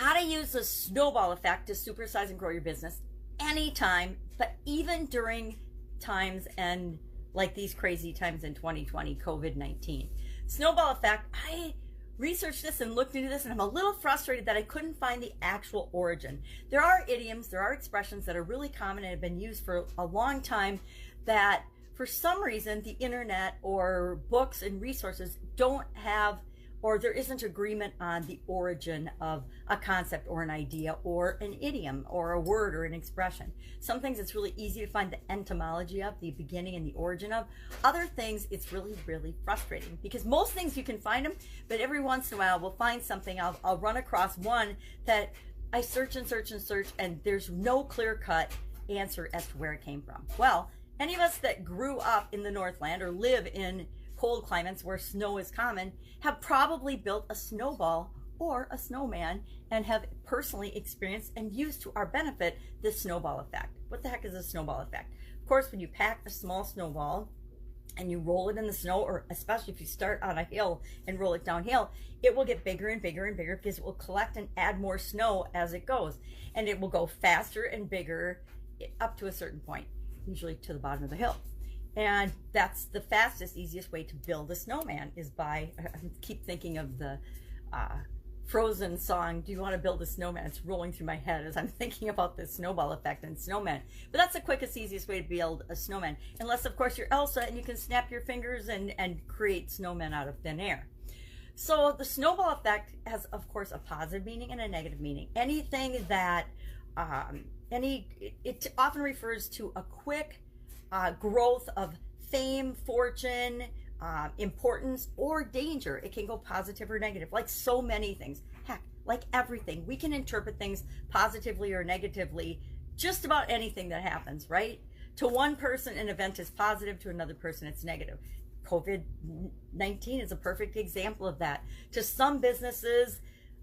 how to use the snowball effect to supersize and grow your business anytime, but even during times and like these crazy times in 2020, COVID-19. Snowball effect, I researched this and looked into this, and I'm a little frustrated that I couldn't find the actual origin. There are idioms, there are expressions that are really common and have been used for a long time that for some reason the internet or books and resources don't have, or there isn't agreement on the origin of a concept or an idea or an idiom or a word or an expression. Some things it's really easy to find the etymology of, the beginning and the origin of. Other things it's really, really frustrating because most things you can find them, but every once in a while we'll find something, I'll run across one that I search and search and search and there's no clear-cut answer as to where it came from. Well, any of us that grew up in the Northland or live in cold climates where snow is common have probably built a snowball or a snowman and have personally experienced and used to our benefit the snowball effect. What the heck is a snowball effect? Of course, when you pack a small snowball and you roll it in the snow, or especially if you start on a hill and roll it downhill, it will get bigger and bigger and bigger because it will collect and add more snow as it goes. And it will go faster and bigger up to a certain point, usually to the bottom of the hill. And that's the fastest, easiest way to build a snowman is by, I keep thinking of the Frozen song, Do You Want to Build a Snowman? It's rolling through my head as I'm thinking about the snowball effect and snowman. But that's the quickest, easiest way to build a snowman. Unless, of course, you're Elsa and you can snap your fingers and create snowmen out of thin air. So the snowball effect has, of course, a positive meaning and a negative meaning. Anything that, it often refers to a quick growth of fame, fortune, importance, or danger. It can go positive or negative, like so many things. Heck, like everything. We can interpret things positively or negatively, just about anything that happens, right? To one person, an event is positive, to another person, it's negative. COVID-19 is a perfect example of that. To some businesses,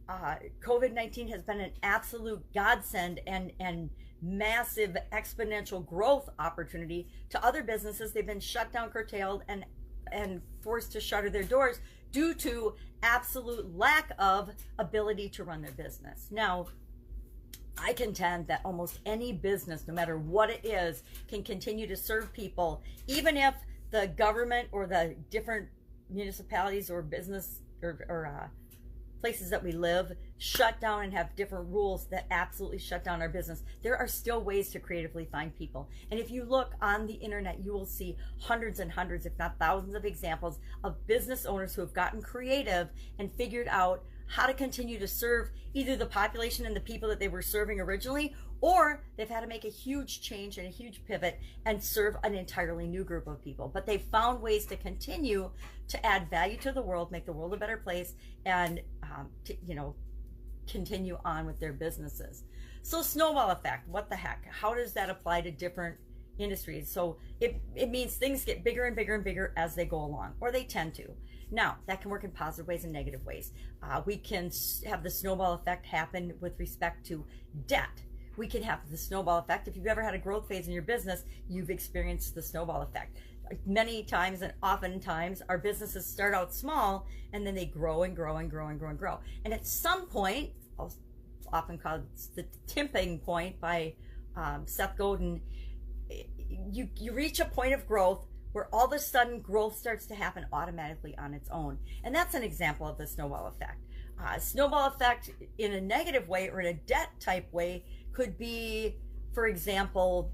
COVID-19 has been an absolute godsend and massive exponential growth opportunity. To other businesses, they've been shut down, curtailed, and forced to shutter their doors due to absolute lack of ability to run their business. Now, I contend that almost any business, no matter what it is, can continue to serve people, even if the government or the different municipalities or business or places that we live shut down and have different rules that absolutely shut down our business. There are still ways to creatively find people. And if you look on the internet, you will see hundreds and hundreds, if not thousands, of examples of business owners who have gotten creative and figured out how to continue to serve either the population and the people that they were serving originally, or they've had to make a huge change and a huge pivot and serve an entirely new group of people. But they've found ways to continue to add value to the world, make the world a better place, and continue on with their businesses. So snowball effect, what the heck? How does that apply to different industries? So it means things get bigger and bigger and bigger as they go along, or they tend to. Now, that can work in positive ways and negative ways. We can have the snowball effect happen with respect to debt. We can have the snowball effect. If you've ever had a growth phase in your business, you've experienced the snowball effect. Many times and oftentimes, our businesses start out small and then they grow and grow and grow and grow and grow. And at some point, I'll often call it the tipping point by Seth Godin, you reach a point of growth where all of a sudden growth starts to happen automatically on its own. And that's an example of the snowball effect. Snowball effect in a negative way or in a debt type way could be, for example,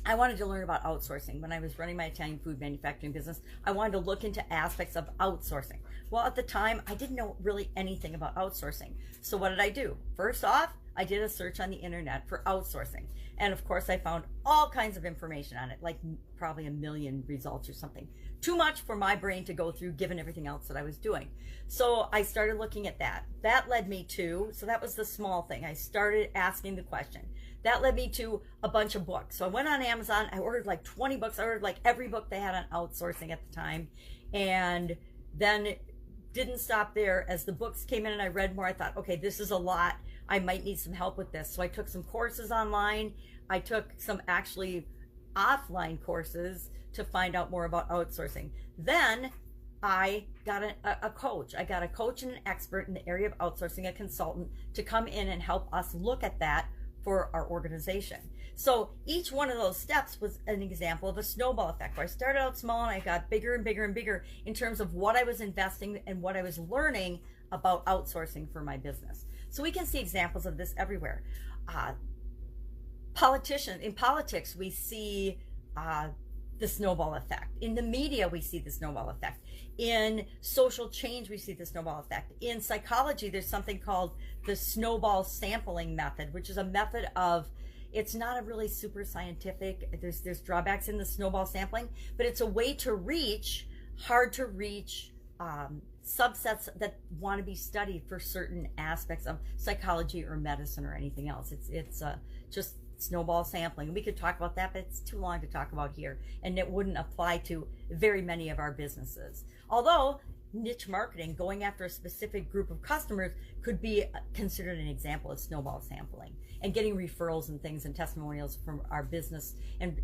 I wanted to learn about outsourcing. When I was running my Italian food manufacturing business, I wanted to look into aspects of outsourcing. Well, at the time, I didn't know really anything about outsourcing. So what did I do? First off, I did a search on the internet for outsourcing. And of course, I found all kinds of information on it, like probably 1 million results or something. Too much for my brain to go through given everything else that I was doing. So I started looking at that. That led me to, so that was the small thing. I started asking the question. That led me to a bunch of books. So I went on Amazon, I ordered like 20 books. I ordered like every book they had on outsourcing at the time. And then didn't stop there. As the books came in and I read more, I thought, okay, this is a lot. I might need some help with this. So I took some courses online. I took some actually offline courses to find out more about outsourcing. Then I got a coach. I got a coach and an expert in the area of outsourcing, a consultant, to come in and help us look at that for our organization. So each one of those steps was an example of a snowball effect, where I started out small and I got bigger and bigger and bigger in terms of what I was investing and what I was learning about outsourcing for my business. So we can see examples of this everywhere. In politics, we see the snowball effect. In the media, we see the snowball effect. In social change, we see the snowball effect. In psychology, there's something called the snowball sampling method, which is a method of, it's not a really super scientific, there's drawbacks in the snowball sampling, but it's a way to reach hard to reach subsets that want to be studied for certain aspects of psychology or medicine or anything else. It's just snowball sampling. We could talk about that, but it's too long to talk about here, and it wouldn't apply to very many of our businesses. Although niche marketing, going after a specific group of customers, could be considered an example of snowball sampling, and getting referrals and things and testimonials from our business, and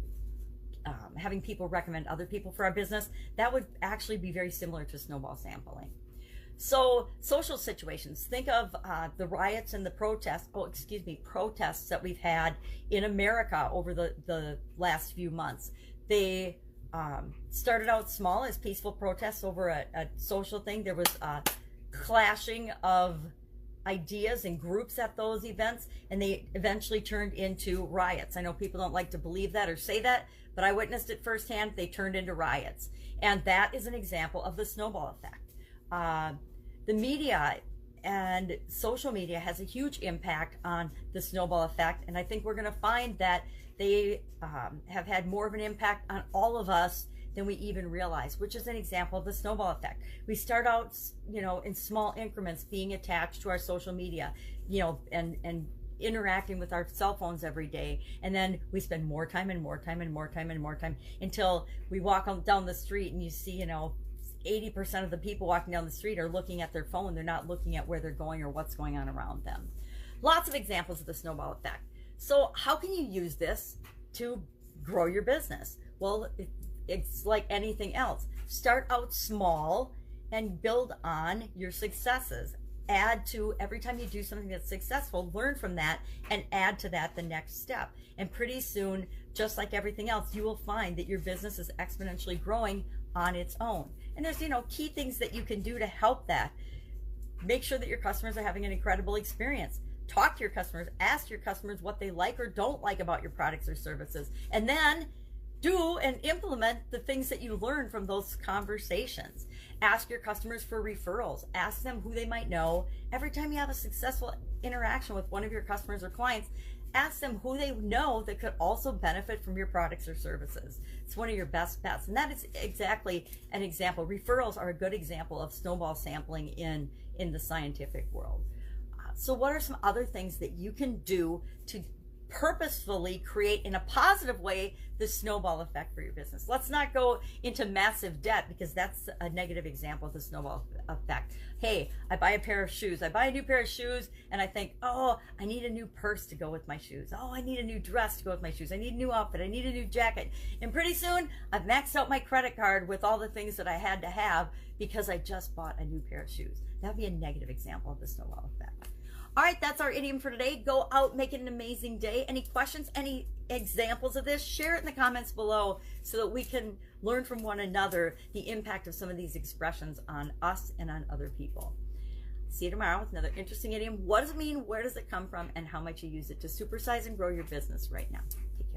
having people recommend other people for our business, that would actually be very similar to snowball sampling. So social situations, think of the riots and the protests that we've had in America over the last few months. They started out small as peaceful protests over a social thing. There was clashing of ideas and groups at those events, and they eventually turned into riots. I know people don't like to believe that or say that, but I witnessed it firsthand. They turned into riots, and that is an example of the snowball effect. The media and social media has a huge impact on the snowball effect, and I think we're going to find that they have had more of an impact on all of us than we even realize, which is an example of the snowball effect. We start out, in small increments, being attached to our social media, and interacting with our cell phones every day, and then we spend more time and more time and more time and more time until we walk down the street and you see, 80% of the people walking down the street are looking at their phone. They're not looking at where they're going or what's going on around them. Lots of examples of the snowball effect. So how can you use this to grow your business? Well, it's like anything else. Start out small and build on your successes. Add to, every time you do something that's successful, learn from that and add to that the next step. And pretty soon, just like everything else, you will find that your business is exponentially growing on its own. And there's, key things that you can do to help that. Make sure that your customers are having an incredible experience. Talk to your customers, ask your customers what they like or don't like about your products or services, and then do and implement the things that you learn from those conversations. Ask your customers for referrals. Ask them who they might know. Every time you have a successful interaction with one of your customers or clients, ask them who they know that could also benefit from your products or services. It's one of your best bets, and that is exactly an example. Referrals are a good example of snowball sampling in the scientific world. So what are some other things that you can do to purposefully create, in a positive way, the snowball effect for your business? Let's not go into massive debt, because that's a negative example of the snowball effect. Hey, I buy a pair of shoes. I buy a new pair of shoes and I think, oh, I need a new purse to go with my shoes. Oh, I need a new dress to go with my shoes. I need a new outfit. I need a new jacket. And pretty soon I've maxed out my credit card with all the things that I had to have because I just bought a new pair of shoes. That would be a negative example of the snowball effect. All right, that's our idiom for today. Go out, make it an amazing day. Any questions, any examples of this? Share it in the comments below so that we can learn from one another the impact of some of these expressions on us and on other people. See you tomorrow with another interesting idiom. What does it mean? Where does it come from? And how might you use it to supersize and grow your business right now? Take care.